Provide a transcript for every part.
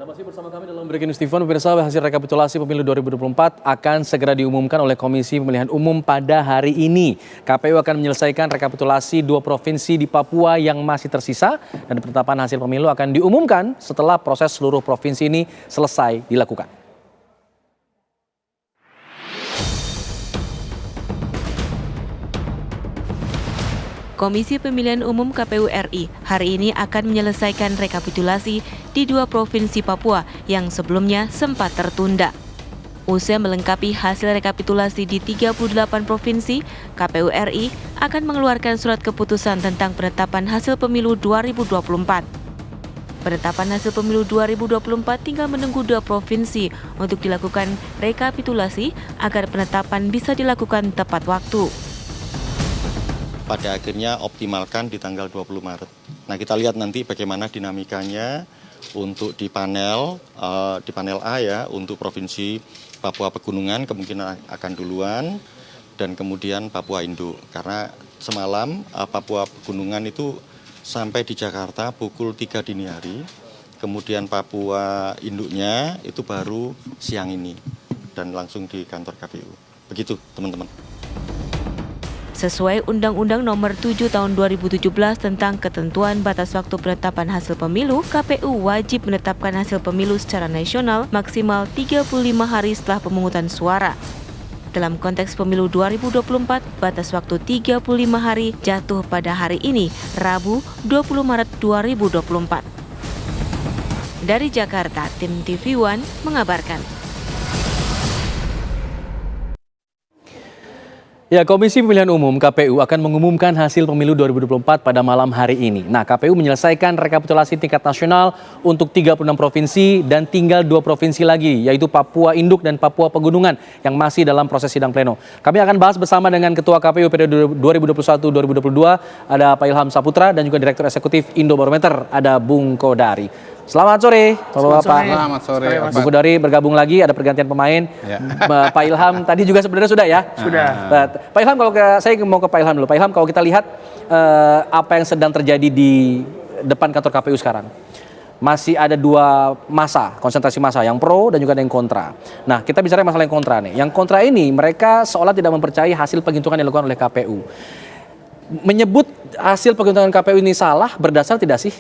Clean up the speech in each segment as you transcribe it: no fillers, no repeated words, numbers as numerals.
Anda masih bersama kami dalam Breaking News TV. Pemirsa, hasil rekapitulasi pemilu 2024 akan segera diumumkan oleh Komisi Pemilihan Umum pada hari ini. KPU akan menyelesaikan rekapitulasi 2 provinsi di Papua yang masih tersisa dan penetapan hasil pemilu akan diumumkan setelah proses seluruh provinsi ini selesai dilakukan. Komisi Pemilihan Umum KPU RI hari ini akan menyelesaikan rekapitulasi di 2 provinsi Papua yang sebelumnya sempat tertunda. Usai melengkapi hasil rekapitulasi di 38 provinsi, KPU RI akan mengeluarkan surat keputusan tentang penetapan hasil pemilu 2024. Penetapan hasil pemilu 2024 tinggal menunggu 2 provinsi untuk dilakukan rekapitulasi agar penetapan bisa dilakukan tepat waktu. Pada akhirnya optimalkan di tanggal 20 Maret. Nah, kita lihat nanti bagaimana dinamikanya untuk di panel A ya, untuk Provinsi Papua Pegunungan kemungkinan akan duluan dan kemudian Papua Induk. Karena semalam Papua Pegunungan itu sampai di Jakarta pukul 3 dini hari, kemudian Papua Induknya itu baru siang ini dan langsung di kantor KPU. Begitu teman-teman. Sesuai Undang-Undang Nomor 7 Tahun 2017 tentang ketentuan batas waktu penetapan hasil pemilu, KPU wajib menetapkan hasil pemilu secara nasional maksimal 35 hari setelah pemungutan suara. Dalam konteks pemilu 2024, batas waktu 35 hari jatuh pada hari ini, Rabu 20 Maret 2024. Dari Jakarta, tim TV One mengabarkan. Ya, Komisi Pemilihan Umum KPU akan mengumumkan hasil pemilu 2024 pada malam hari ini. Nah, KPU menyelesaikan rekapitulasi tingkat nasional untuk 36 provinsi dan tinggal 2 provinsi lagi, yaitu Papua Induk dan Papua Pegunungan yang masih dalam proses sidang pleno. Kami akan bahas bersama dengan Ketua KPU periode 2021-2022, ada Pak Ilham Saputra, dan juga Direktur Eksekutif Indobarometer, ada Bung Kodari. Selamat sore, Bapak-Bapak. Selamat sore. Bung Kodari bergabung lagi, ada pergantian pemain. Ya. Pak Ilham tadi juga sebenarnya sudah ya? Sudah. Pak Ilham, saya mau ke Pak Ilham dulu. Pak Ilham, kalau kita lihat apa yang sedang terjadi di depan kantor KPU sekarang, masih ada 2 masa, konsentrasi masa, yang pro dan juga ada yang kontra. Nah, kita bicara masalah yang kontra nih. Yang kontra ini mereka seolah tidak mempercayai hasil penghitungan yang dilakukan oleh KPU. Menyebut hasil penghitungan KPU ini salah berdasar tidak sih?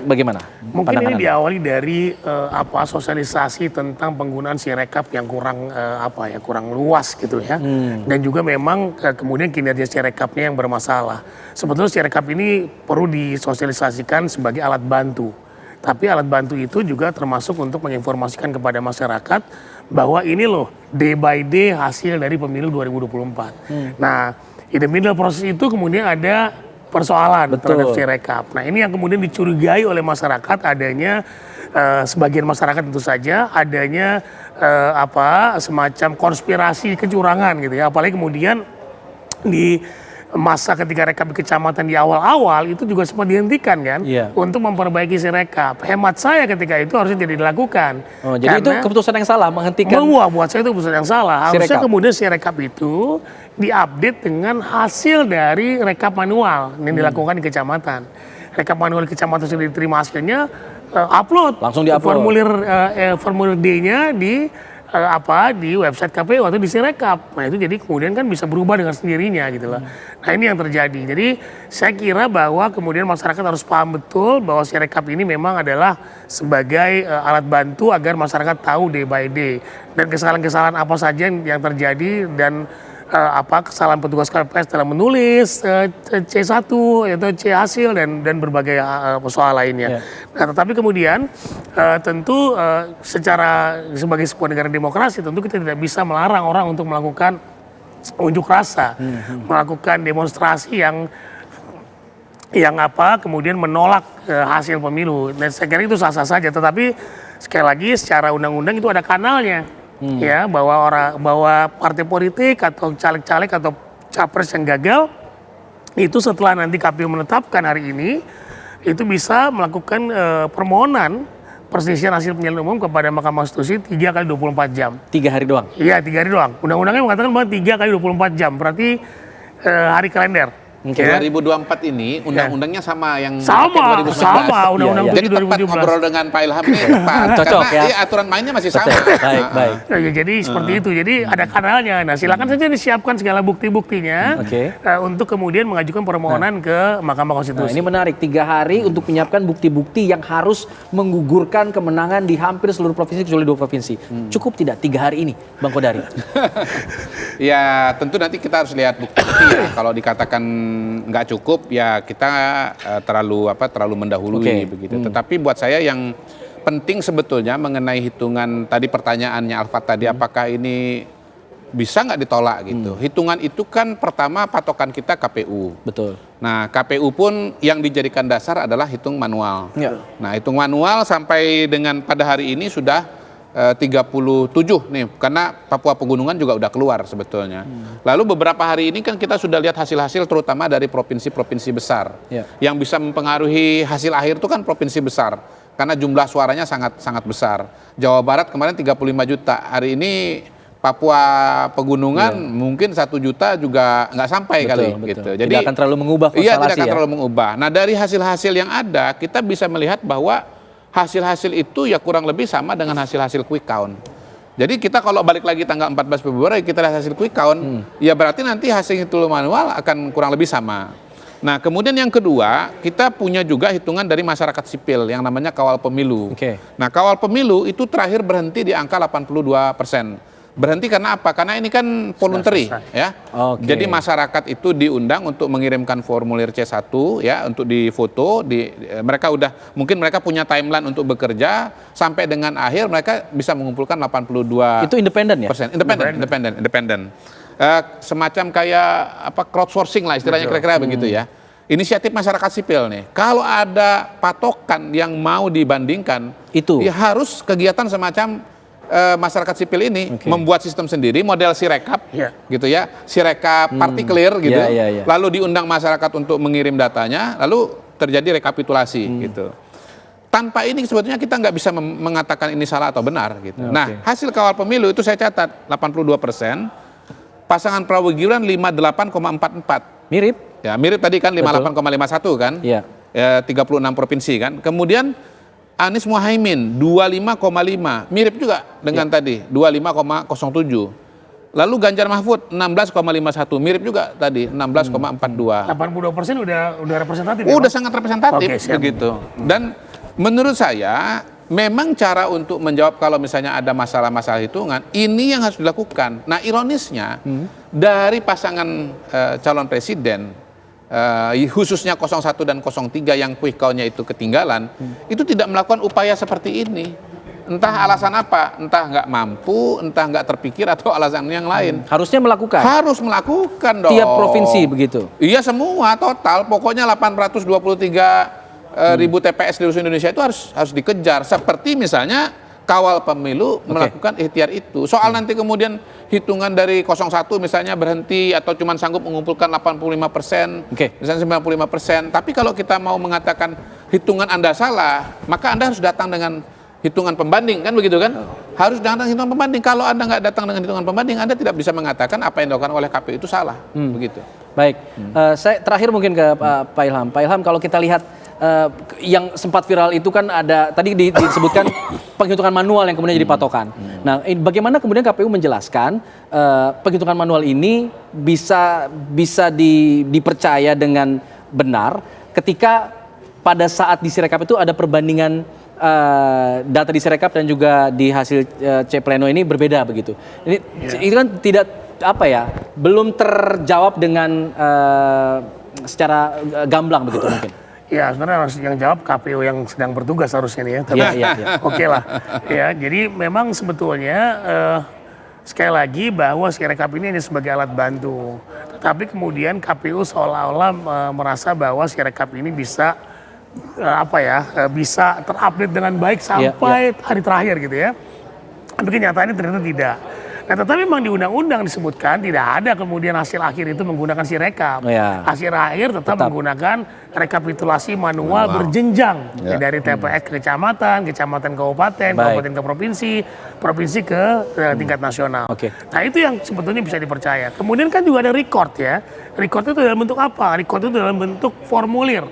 Bagaimana? Mungkin ini diawali dari sosialisasi tentang penggunaan Sirekap yang kurang luas gitu ya. Dan juga memang kemudian kinerja Sirekapnya yang bermasalah. Sebetulnya Sirekap ini perlu disosialisasikan sebagai alat bantu. Tapi alat bantu itu juga termasuk untuk menginformasikan kepada masyarakat bahwa ini loh day by day hasil dari pemilu 2024. Nah, in the middle proses itu kemudian ada persoalan terhadap Sirekap. Nah, ini yang kemudian dicurigai oleh masyarakat adanya sebagian masyarakat tentu saja adanya semacam konspirasi kecurangan gitu ya. Apalagi kemudian di masa ketika rekap di kecamatan di awal-awal itu juga sempat dihentikan kan untuk memperbaiki Sirekap. Hemat saya ketika itu harusnya tidak dilakukan. Oh, jadi itu keputusan yang salah menghentikan. Buat saya itu keputusan yang salah. Harusnya kemudian Sirekap itu diupdate dengan hasil dari rekap manual yang dilakukan di kecamatan. Rekap manual di kecamatan sudah diterima hasilnya, upload langsung diupload formulir D-nya di website KPU atau di Sirekap. Nah, itu jadi kemudian kan bisa berubah dengan sendirinya gitu loh. Nah, ini yang terjadi. Jadi saya kira bahwa kemudian masyarakat harus paham betul bahwa Sirekap ini memang adalah sebagai alat bantu agar masyarakat tahu day by day dan kesalahan-kesalahan apa saja yang terjadi dan kesalahan petugas KPPS dalam menulis C1 atau C hasil dan berbagai soal lainnya. Nah, tetapi kemudian tentu secara sebagai sebuah negara demokrasi tentu kita tidak bisa melarang orang untuk melakukan unjuk rasa, melakukan demonstrasi yang kemudian menolak hasil pemilu. Dan saya kira itu sah-sah saja. Tetapi sekali lagi secara undang-undang itu ada kanalnya. Ya, bahwa partai politik atau caleg-caleg atau capres yang gagal itu setelah nanti KPU menetapkan hari ini itu bisa melakukan permohonan perselisihan hasil pemilihan umum kepada Mahkamah Konstitusi 3 kali 24 jam. 3 hari doang? Iya, 3 hari doang. Undang-undangnya mengatakan bahwa 3 kali 24 jam, berarti hari kalender. Oke. 2024 ini undang-undangnya sama yang Sama, 2019. sama undang-undang Iya, Jadi 7 tepat 2017. ngobrol dengan Pak Ilham ini tepat. Cocok, Karena ya. aturan mainnya masih sama. Betul. Baik, baik. Ya, jadi seperti itu. Jadi ada kanalnya. Nah, silakan saja disiapkan segala bukti-buktinya Oke. untuk kemudian mengajukan permohonan ke Mahkamah Nah, Konstitusi. ini menarik, 3 hari untuk menyiapkan bukti-bukti yang harus menggugurkan kemenangan di hampir seluruh provinsi kecuali 2 provinsi. Cukup tidak 3 hari ini, Bang Kodari? Ya tentu nanti kita harus lihat bukti ya. Kalau dikatakan nggak cukup ya kita terlalu mendahului Oke. begitu. Tetapi buat saya yang penting sebetulnya mengenai hitungan tadi pertanyaannya Alfat tadi apakah ini bisa nggak ditolak gitu. Hitungan itu kan pertama patokan kita KPU. Betul. Nah KPU pun yang dijadikan dasar adalah hitung manual. Ya. Nah hitung manual sampai dengan pada hari ini sudah 37 nih, karena Papua Pegunungan juga udah keluar sebetulnya. Lalu beberapa hari ini kan kita sudah lihat hasil-hasil terutama dari provinsi-provinsi besar. Ya. Yang bisa mempengaruhi hasil akhir itu kan provinsi besar, karena jumlah suaranya sangat besar. Jawa Barat kemarin 35 juta, hari ini Papua Pegunungan mungkin 1 juta juga nggak sampai kali gitu. Jadi tidak akan terlalu mengubah konstelasi iya, tidak akan ya? terlalu mengubah. Nah dari hasil-hasil yang ada kita bisa melihat bahwa hasil-hasil itu ya kurang lebih sama dengan hasil-hasil quick count. Jadi kita kalau balik lagi tanggal 14 Februari kita lihat hasil quick count, ya berarti nanti hasil hitung manual akan kurang lebih sama. Nah kemudian yang kedua, kita punya juga hitungan dari masyarakat sipil yang namanya kawal pemilu. Oke. Nah kawal pemilu itu terakhir berhenti di angka 82%. Berhenti karena apa? Karena ini kan voluntary ya. Oke. Jadi masyarakat itu diundang untuk mengirimkan formulir C1 ya untuk difoto, mereka mungkin mereka punya timeline untuk bekerja sampai dengan akhir mereka bisa mengumpulkan 82%. Itu independen ya? Independen. Semacam kayak crowdsourcing lah istilahnya kira-kira begitu ya. Inisiatif masyarakat sipil nih. Kalau ada patokan yang mau dibandingkan, Itu. ya harus kegiatan semacam masyarakat sipil ini membuat sistem sendiri model Sirekap gitu ya, Sirekap partikelir gitu, lalu diundang masyarakat untuk mengirim datanya, lalu terjadi rekapitulasi gitu. Tanpa ini sebetulnya kita nggak bisa mengatakan ini salah atau benar gitu. Nah hasil kawal pemilu itu saya catat 82%, pasangan Prabowo Gibran 58,44. Mirip? Ya mirip tadi kan 58,51 kan, Iya. 36 provinsi kan, kemudian Anies Muhaimin 25,5, mirip juga dengan tadi 25,07. Lalu Ganjar Mahfud 16,51, mirip juga tadi 16,42. 82% udah representatif. Udah sangat representatif Oke, siap. begitu. Dan menurut saya memang cara untuk menjawab kalau misalnya ada masalah-masalah hitungan ini yang harus dilakukan. Nah ironisnya dari pasangan calon presiden khususnya 01 dan 03 yang quick count-nya itu ketinggalan, itu tidak melakukan upaya seperti ini. Entah alasan apa, entah nggak mampu, entah nggak terpikir atau alasan yang lain. Harusnya melakukan? Harus melakukan dong. Tiap provinsi begitu? Iya semua, total. Pokoknya 823 ribu TPS di seluruh Indonesia itu harus dikejar. Seperti misalnya kawal pemilu melakukan ikhtiar itu. Soal nanti kemudian hitungan dari 01 misalnya berhenti atau cuma sanggup mengumpulkan 85%, misalnya 95%. Tapi kalau kita mau mengatakan hitungan Anda salah, maka Anda harus datang dengan hitungan pembanding, kan begitu kan? Harus datang hitungan pembanding. Kalau Anda nggak datang dengan hitungan pembanding, Anda tidak bisa mengatakan apa yang dilakukan oleh KPU itu salah, begitu. Baik, saya terakhir mungkin ke Pak Ilham. Pak Ilham, kalau kita lihat yang sempat viral itu kan ada tadi disebutkan penghitungan manual yang kemudian jadi patokan. Nah, bagaimana kemudian KPU menjelaskan penghitungan manual ini bisa dipercaya dengan benar ketika pada saat di Sirekap itu ada perbandingan data di Sirekap dan juga di hasil C Pleno ini berbeda begitu. Itu kan tidak belum terjawab dengan secara gamblang begitu mungkin. Ya sebenarnya harus yang jawab KPU yang sedang bertugas harusnya nih ya. Tapi oke lah. Ya jadi memang sebetulnya sekali lagi bahwa Sirekap ini hanya sebagai alat bantu. Tetapi kemudian KPU seolah-olah merasa bahwa Sirekap ini bisa bisa terupdate dengan baik sampai hari terakhir gitu ya. Tapi kenyataannya ternyata tidak. Nah, tetapi memang di undang-undang disebutkan tidak ada kemudian hasil akhir itu menggunakan sirekap. Ya. Hasil akhir tetap menggunakan rekapitulasi manual berjenjang dari TPS ke kecamatan, kecamatan kabupaten, kabupaten ke provinsi, provinsi ke tingkat nasional. Oke. Nah, itu yang sebetulnya bisa dipercaya. Kemudian kan juga ada record ya. Record itu dalam bentuk apa? Record itu dalam bentuk formulir.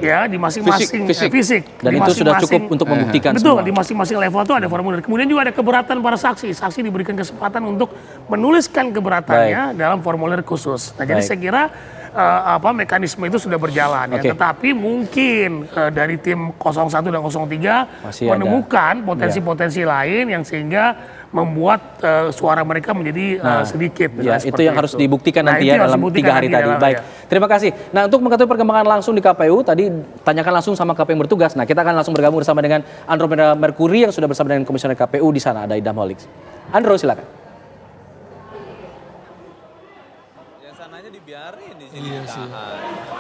Ya, di masing-masing fisik. Dan Di itu sudah masing-masing- cukup untuk membuktikan Betul, semua. di masing-masing level itu ada formulir. Kemudian juga ada keberatan para saksi. Saksi diberikan kesempatan untuk menuliskan keberatannya dalam formulir khusus. Nah, jadi Baik. saya kira mekanisme itu sudah berjalan ya. Oke. Tetapi mungkin dari tim 01 dan 03 Masih ada. menemukan potensi-potensi lain yang sehingga membuat suara mereka menjadi sedikit. Ya, misalnya itu seperti yang harus dibuktikan Nah, nanti itu ya yang harus dalam dibuktikan 3 hari nanti tadi. dalam- Baik, ya. terima kasih. Nah, untuk mengetahui perkembangan langsung di KPU, tadi tanyakan langsung sama KPU yang bertugas. Nah, kita akan langsung bergabung bersama dengan Andromeda Mercury yang sudah bersama dengan Komisioner KPU di sana, ada Idam Holik. Andro, silakan. Yang sananya dibiarin di sini ditahan.